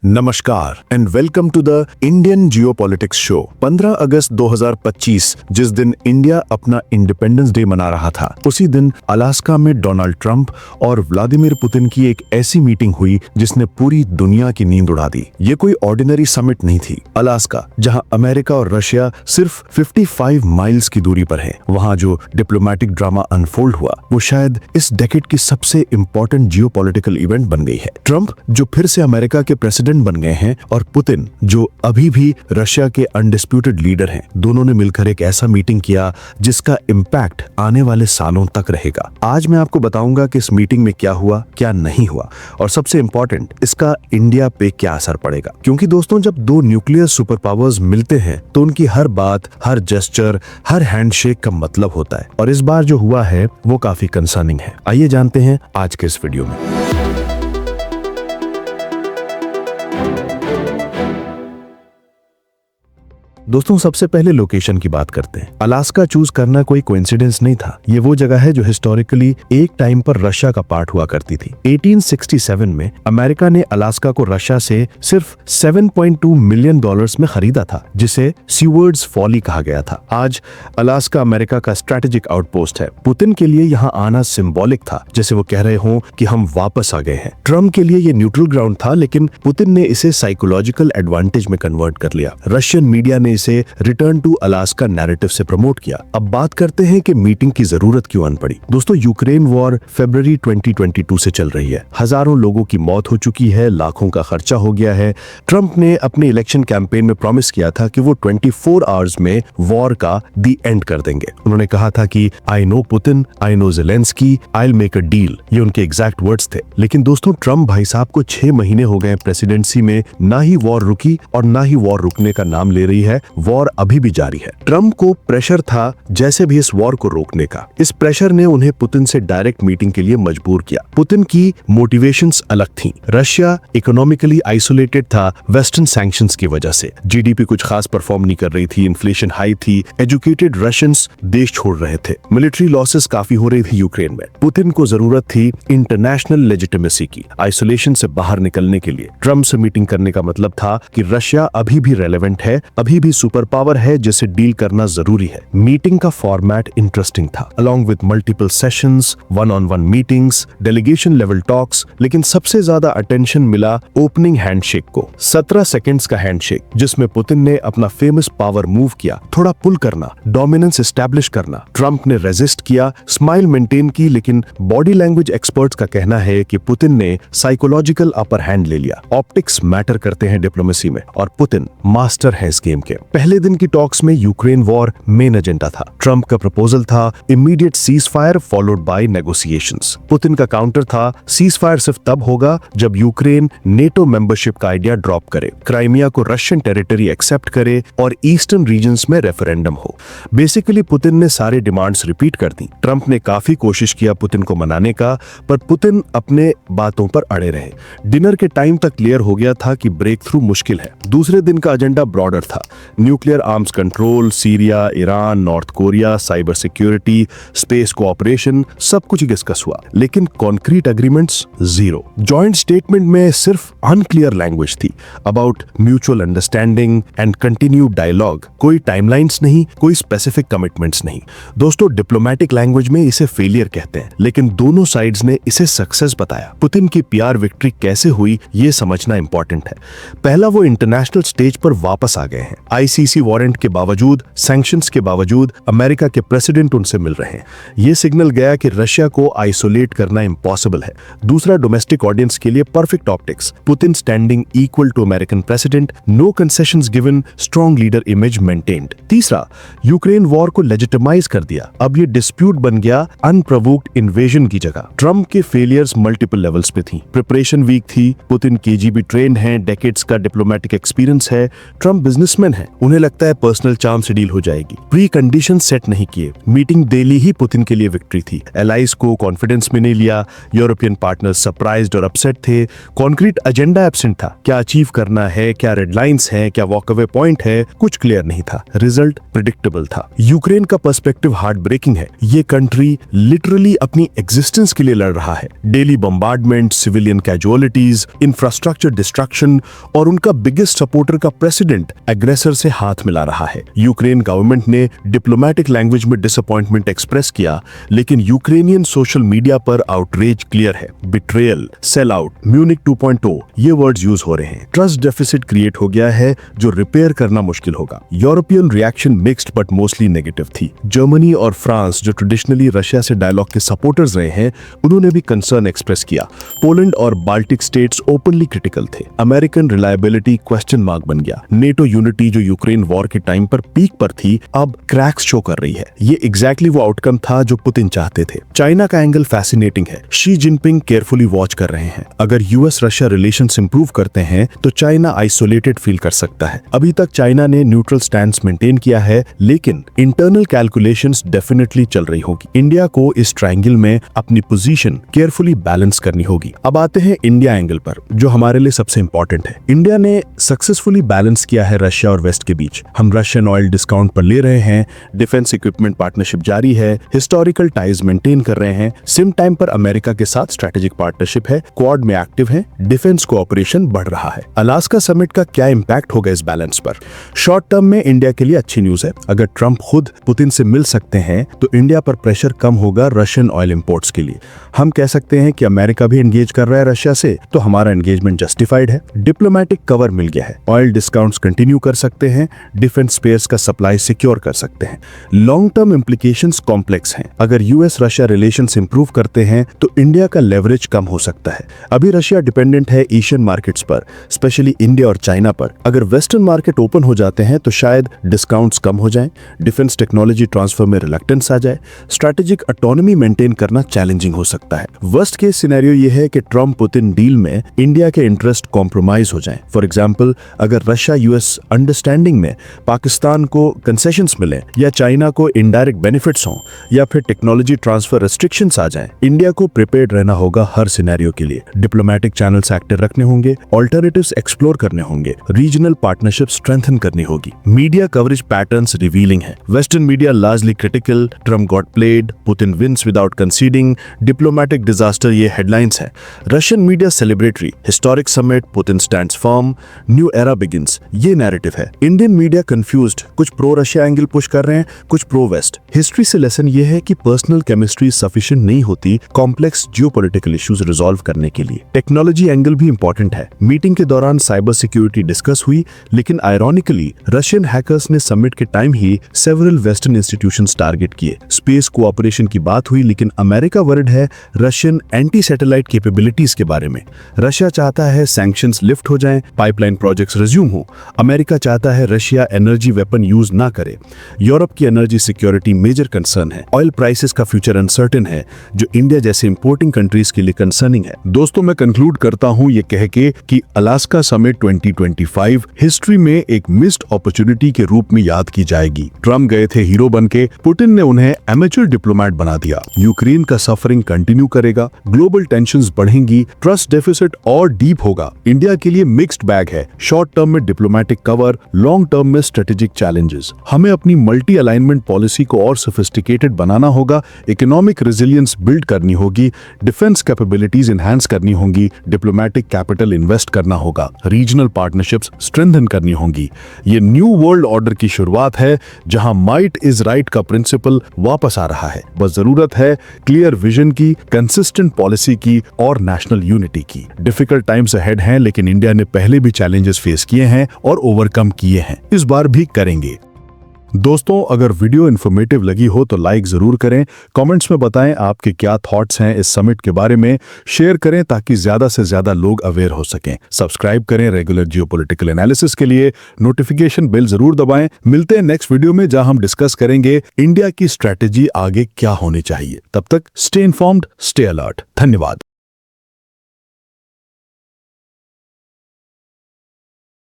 नमस्कार and welcome to the Indian geopolitics show. 15 अगस्त 2025 जिस दिन इंडिया अपना इंडिपेंडेंस डे मना रहा था, उसी दिन अलास्का में डोनाल्ड ट्रंप और व्लादिमीर पुतिन की एक ऐसी मीटिंग हुई जिसने पूरी दुनिया की नींद उड़ा दी। ये कोई ऑर्डिनरी समिट नहीं थी। अलास्का, जहां अमेरिका और रशिया सिर्फ 55 माइल्स की दूरी पर है, वहां जो डिप्लोमेटिक ड्रामा अनफोल्ड हुआ वो शायद इस डेकेड की सबसे इंपॉर्टेंट जियोपॉलिटिकल इवेंट बन गई है। ट्रंप जो फिर से अमेरिका के प्रेसिडेंट बन गए हैं और पुतिन जो अभी भी रशिया के अनडिस्प्यूटेड लीडर हैं, दोनों ने मिलकर एक ऐसा मीटिंग किया जिसका इम्पैक्ट आने वाले सालों तक रहेगा। आज मैं आपको बताऊंगा कि इस मीटिंग में क्या हुआ, क्या नहीं हुआ, और सबसे इंपॉर्टेंट, इसका इंडिया पे क्या असर पड़ेगा। क्योंकि दोस्तों, जब दो न्यूक्लियर सुपर पावर्स मिलते हैं तो उनकी हर बात, हर जेस्चर, हर हैंडशेक का मतलब होता है, और इस बार जो हुआ है वो काफी कंसर्निंग है। आइए जानते हैं आज के इस वीडियो में। दोस्तों, सबसे पहले लोकेशन की बात करते हैं। अलास्का चूज करना कोई कोइंसिडेंस नहीं था। ये वो जगह है जो हिस्टोरिकली एक टाइम पर रशिया का पार्ट हुआ करती थी। 1867 में अमेरिका ने अलास्का को रशिया से सिर्फ $7.2 मिलियन में खरीदा था, जिसे सीवर्ड्स फॉली कहा गया था। आज अलास्का अमेरिका का स्ट्रेटेजिक आउटपोस्ट है। पुतिन के लिए यहाँ आना सिंबॉलिक था, जैसे वो कह रहे हों कि हम वापस आ गए हैं। ट्रम्प के लिए ये न्यूट्रल ग्राउंड था, लेकिन पुतिन ने इसे साइकोलॉजिकल एडवांटेज में कन्वर्ट कर लिया। रशियन मीडिया ने इसे रिटर्न टू अलास्का नैरेटिव से प्रमोट किया। अब बात करते हैं कि मीटिंग की जरूरत क्यों आन पड़ी। दोस्तों, यूक्रेन वॉर फरवरी 2022 से चल रही है। हजारों लोगों की मौत हो चुकी है, लाखों का खर्चा हो गया है। ट्रंप ने अपने इलेक्शन कैंपेन में प्रॉमिस किया था कि वो 24 आवर्स में वॉर का दी एंड कर देंगे। उन्होंने कहा था कि I know Putin, I know Zelensky, I will make a deal. ये उनके एग्जैक्ट वर्ड्स थे। लेकिन दोस्तों, ट्रंप भाई साहब को 6 महीने हो गए प्रेसिडेंसी में, ना ही वॉर रुकी और ना ही वॉर रुकने का नाम ले रही है। वॉर अभी भी जारी है। ट्रंप को प्रेशर था जैसे भी इस वॉर को रोकने का। इस प्रेशर ने उन्हें पुतिन से डायरेक्ट मीटिंग के लिए मजबूर किया। पुतिन की मोटिवेशंस अलग थीं। रशिया इकोनॉमिकली आइसोलेटेड था वेस्टर्न सैंक्शंस की वजह से। जीडीपी कुछ खास परफॉर्म नहीं कर रही थी, इन्फ्लेशन हाई थी, एजुकेटेड रशियंस देश छोड़ रहे थे, मिलिट्री लॉसेस काफी हो रही थी यूक्रेन में। पुतिन को जरूरत थी इंटरनेशनल लेजिटिमेसी की, आइसोलेशन से बाहर निकलने के लिए। ट्रंप से मीटिंग करने का मतलब था कि रशिया अभी भी रेलेवेंट है, अभी भी सुपर पावर है जिसे डील करना जरूरी है। मीटिंग का फॉर्मेट इंटरेस्टिंग था, along with multiple sessions, one on one meetings, delegation level talks, लेकिन सबसे ज्यादा अटेंशन मिला ओपनिंग हैंडशेक को। 17 सेकंड्स का हैंडशेक, जिसमें पुतिन ने अपना फेमस पावर मूव किया, थोड़ा पुल करना, डोमिनेंस एस्टैब्लिश करना। ट्रंप ने रेजिस्ट किया, स्माइल मेंटेन की, लेकिन बॉडी लैंग्वेज एक्सपर्ट्स का कहना है कि पुतिन ने साइकोलॉजिकल अपर हैंड ले लिया। ऑप्टिक्स मैटर करते हैं डिप्लोमेसी में, और पुतिन मास्टर है इस गेम के। पहले दिन की टॉक्स में यूक्रेन वॉर मेन एजेंडा था। ट्रंप का प्रपोजल था immediate cease fire followed by negotiations. Putin का काउंटर था सीज फायर सिर्फ तब होगा जब यूक्रेन नेटो मेंबरशिप का आइडिया ड्रॉप करे, क्राइमिया को रशियन टेरिटरी एक्सेप्ट करे और ईस्टर्न रीजन्स में रेफरेंडम हो। बेसिकली पुतिन ने सारे डिमांड्स रिपीट कर दी। ट्रंप ने काफी कोशिश किया पुतिन को मनाने का, पर पुतिन अपने बातों पर अड़े रहे। डिनर के टाइम तक क्लियर हो गया था कि ब्रेक थ्रू मुश्किल है। दूसरे दिन का एजेंडा ब्रॉडर था, nuclear arms control, Syria, Iran, North Korea, cyber security, space cooperation, सब कुछ डिस्कस हुआ, लेकिन concrete agreements zero. Joint statement में सिर्फ अनक्लियर लैंग्वेज थी about mutual understanding and continued dialogue. कोई टाइमलाइंस नहीं, कोई स्पेसिफिक कमिटमेंट्स नहीं। दोस्तों, डिप्लोमेटिक लैंग्वेज में इसे फेलियर कहते हैं, लेकिन दोनों साइड्स ने इसे सक्सेस बताया। पुतिन की पीआर विक्ट्री कैसे हुई, ये समझना इंपॉर्टेंट है। पहला, वो इंटरनेशनल स्टेज पर वापस आ गए हैं। आईसीसी वारंट के बावजूद, सैंक्शंस के बावजूद अमेरिका के प्रेसिडेंट उनसे मिल रहे हैं। ये सिग्नल गया कि रशिया को आइसोलेट करना इम्पॉसिबल है। दूसरा, डोमेस्टिक ऑडियंस के लिए perfect optics, Putin standing equal to American president, no concessions given, strong leader image maintained. तीसरा, यूक्रेन वॉर को लेजिटिमाइज कर दिया। अब ये डिस्प्यूट बन गया अनप्रोवोक्ड इन्वेजन की जगह। ट्रंप के फेलियर्स मल्टीपल लेवल्स पे थी। प्रिपरेशन वीक थी, पुतिन केजीबी ट्रेन है, डेकेड्स का डिप्लोमेटिक एक्सपीरियंस है, ट्रंप बिजनेसमैन है, उन्हें लगता है पर्सनल चार्म से डील हो जाएगी। प्री कंडीशन सेट नहीं किए। मीटिंग डेली ही पुतिन के लिए विक्ट्री थी। एलाइज को कॉन्फिडेंस में नहीं लिया। यूरोपियन पार्टनर्स सरप्राइज्ड और अपसेट थे। कॉन्क्रीट एजेंडा एब्सेंट था। क्या अचीव करना है, क्या रेडलाइंस है, क्या वॉकअवे पॉइंट है, कुछ क्लियर नहीं था। रिजल्ट प्रिडिक्टेबल था। यूक्रेन का पर्सपेक्टिव हार्ट ब्रेकिंग है। ये कंट्री लिटरली अपनी एग्जिस्टेंस के लिए लड़ रहा है। Daily bombardment, civilian casualties, infrastructure destruction और उनका बिगेस्ट सपोर्टर का प्रेसिडेंट एग्रेसर से हाथ मिला रहा है। यूक्रेन गवर्नमेंट ने डिप्लोमेटिक लैंग्वेज में डिसअपॉइंटमेंट एक्सप्रेस किया, लेकिन यूक्रेनियन सोशल मीडिया पर आउटरेज क्लियर है। बिट्रेयल, सेल आउट, म्यूनिक 2.0 ये वर्ड्स यूज हो रहे हैं। ट्रस्ट डेफिसिट क्रिएट हो गया है जो रिपेयर करना मुश्किल होगा। European reaction mixed but mostly negative थी। जर्मनी और फ्रांस जो ट्रेडिशनली रशिया से डायलॉग के सपोर्टर्स रहे हैं, उन्होंने भी कंसर्न एक्सप्रेस किया। पोलैंड और बाल्टिक स्टेट्स ओपनली क्रिटिकल थे। अमेरिकन रिलायबिलिटी क्वेश्चन मार्क बन गया। नेटो यूनिटी जो यूक्रेन वॉर के टाइम पर पीक पर थी, अब क्रैक्स शो कर रही है। ये एग्जैक्टली वो आउटकम था जो पुतिन चाहते थे। चाइना का एंगल फैसिनेटिंग है। शी जिनपिंग केयरफुली वॉच कर रहे हैं। अगर यूएस रशिया रिलेशंस इंप्रूव करते हैं तो चाइना आइसोलेटेड फील कर सकता है। अभी तक चाइना ने न्यूट्रल स्टैंड मेंटेन किया है, लेकिन इंटरनल कैलकुलेशंस डेफिनेटली चल रही होगी। इंडिया को इस ट्रायंगल में अपनी पोजीशन केयरफुली बैलेंस करनी होगी। अब आते हैं इंडिया एंगल पर, जो हमारे लिए सबसे इंपॉर्टेंट है। इंडिया ने सक्सेसफुली बैलेंस किया है रशिया और वेस्ट के बीच। हम रशियन ऑयल डिस्काउंट पर ले रहे हैं, डिफेंस इक्विपमेंट पार्टनरशिप जारी है, हिस्टोरिकल टाइज मेंटेन कर रहे हैं। सेम टाइम पर अमेरिका के साथ स्ट्रेटेजिक पार्टनरशिप है, क्वाड में एक्टिव है, डिफेंस कोऑपरेशन बढ़ रहा है। अलास्का समिट का क्या इंपैक्ट होगा इस बैलेंस पर? शॉर्ट टर्म में इंडिया के लिए अच्छी न्यूज है। अगर ट्रंप खुद पुतिन से मिल सकते हैं तो इंडिया पर प्रेशर कम होगा रशियन ऑयल इंपोर्ट्स के लिए। हम कह सकते हैं कि अमेरिका भी एंगेज कर रहा है रशिया से, तो हमारा एंगेजमेंट जस्टिफाइड है। डिप्लोमेटिक कवर मिल गया है। ऑयल डिस्काउंट्स कंटिन्यू कर सकते हैं, डिफेंस स्पेयर्स का सप्लाई सिक्योर कर सकते हैं। लॉन्ग टर्म इंप्लीकेशंस कॉम्प्लेक्स हैं। अगर यूएस रशिया रिलेशंस इंप्रूव करते हैं तो इंडिया का लेवरेज कम हो सकता है। अभी रशिया डिपेंडेंट है एशियन मार्केट्स पर, स्पेशली इंडिया और चाइना पर। अगर वेस्टर्न मार्केट ओपन हो जाते हैं तो शायद डिस्काउंट्स कम हो जाएं, डिफेंस टेक्नोलॉजी ट्रांसफर में रिलक्टेंस आ जाए, स्ट्रैटेजिक ऑटोनॉमी मेंटेन करना चैलेंजिंग हो सकता है। वर्स्ट केस सिनेरियो यह है कि ट्रंप पुतिन डील में इंडिया के इंटरेस्ट कॉम्प्रोमाइज हो जाएं। फॉर एग्जांपल, अगर रशिया यूएस अंडरस्टैंडिंग में पाकिस्तान को कंसेशंस मिले, या चाइना को इनडायरेक्ट बेनिफिट्स हों, या फिर टेक्नोलॉजी ट्रांसफर रेस्ट्रिक्शंस आ जाएं, इंडिया को प्रिपेयर्ड रहना होगा हर सिनेरियो के लिए। डिप्लोमेटिक चैनल्स एक्टिव रखने होंगे, ऑल्टरनेटिव्स एक्सप्लोर करने होंगे, रीजनल पार्टनरशिप स्ट्रेंथन करनी होगी। मीडिया कवरेज पैटर्न्स रिवीलिंग है। Western media largely critical, Trump got played, Putin wins without conceding, diplomatic disaster, ये हेडलाइंस है। Russian media celebratory, historic summit, Putin stands firm, new era begins, ये narrative है। Indian media confused, कुछ pro Russia angle push कर रहे हैं, कुछ pro west. History से लेसन ये है कि पर्सनल केमिस्ट्री सफिशिएंट नहीं होती कॉम्प्लेक्स जियोपॉलिटिकल इश्यूज रिजॉल्व करने के लिए। टेक्नोलॉजी एंगल भी इंपॉर्टेंट है। मीटिंग के दौरान साइबर सिक्योरिटी डिस्कस हुई, लेकिन आयरॉनिकली रशियन हैकर्स ने समिट के टाइम ही सेवरल वेस्टर्न इंस्टीट्यूशंस टारगेट किए। स्पेस कोऑपरेशन की बात हुई, लेकिन अमेरिका वर्ड है रशियन एंटी सैटेलाइट कैपेबिलिटीज के बारे में। रशिया चाहता है सैंक्शंस लिफ्ट हो जाएं, पाइपलाइन प्रोजेक्ट्स रिज्यूम हो। अमेरिका चाहता है रशिया एनर्जी वेपन यूज ना करे। यूरोप की एनर्जी सिक्योरिटी मेजर कंसर्न है। ऑयल प्राइसेस का फ्यूचर अनसर्टेन है, जो इंडिया जैसे इंपोर्टिंग कंट्रीज के लिए कंसर्निंग है। दोस्तों, मैं कंक्लूड करता हूं ये कह के कि अलास्का समिट 2025 हिस्ट्री में एक मिस्ड अपॉर्चुनिटी के रूप में याद की जाएगी। ट्रम्प गए थे हीरो बनके, पुतिन ने उन्हें एमेच्योर डिप्लोमेट बना दिया। यूक्रेन का सफरिंग कंटिन्यू करेगा, ग्लोबल टेंशंस बढ़ेंगी, ट्रस्ट डेफिसिट और डीप होगा। इंडिया के लिए मिक्स्ड बैग है। शॉर्ट टर्म में डिप्लोमेटिक कवर, लॉन्ग टर्म में स्ट्रेटेजिक चैलेंजेस। हमें अपनी मल्टी अलाइनमेंट पॉलिसी को और सोफिस्टिकेटेड बनाना होगा, इकोनॉमिक रेजिलियंस बिल्ड करनी होगी, डिफेंस कैपेबिलिटीज एनहांस करनी होंगी, डिप्लोमेटिक कैपिटल इन्वेस्ट करना होगा, रीजनल पार्टनरशिप्स स्ट्रेंथन करनी होंगी। ये न्यू वर्ल्ड ऑर्डर की शुरुआत है, जहां माइट इज राइट का प्रिंसिपल वापस आ रहा है। बस जरूरत है क्लियर विजन की, कंसिस्टेंट पॉलिसी की और नेशनल यूनिटी की। डिफिकल्ट टाइम्स अहेड हैं, लेकिन इंडिया ने पहले भी चैलेंजेस फेस किए हैं और ओवरकम किए हैं, इस बार भी करेंगे। दोस्तों, अगर वीडियो इन्फॉर्मेटिव लगी हो तो लाइक जरूर करें, कमेंट्स में बताएं आपके क्या थॉट्स हैं इस समिट के बारे में, शेयर करें ताकि ज्यादा से ज्यादा लोग अवेयर हो सकें। सब्सक्राइब करें रेगुलर जियोपॉलिटिकल एनालिसिस के लिए, नोटिफिकेशन बेल जरूर दबाएं। मिलते हैं नेक्स्ट वीडियो में, जहां हम डिस्कस करेंगे इंडिया की स्ट्रैटेजी आगे क्या होनी चाहिए। तब तक स्टे इन्फॉर्म्ड, स्टे अलर्ट। धन्यवाद।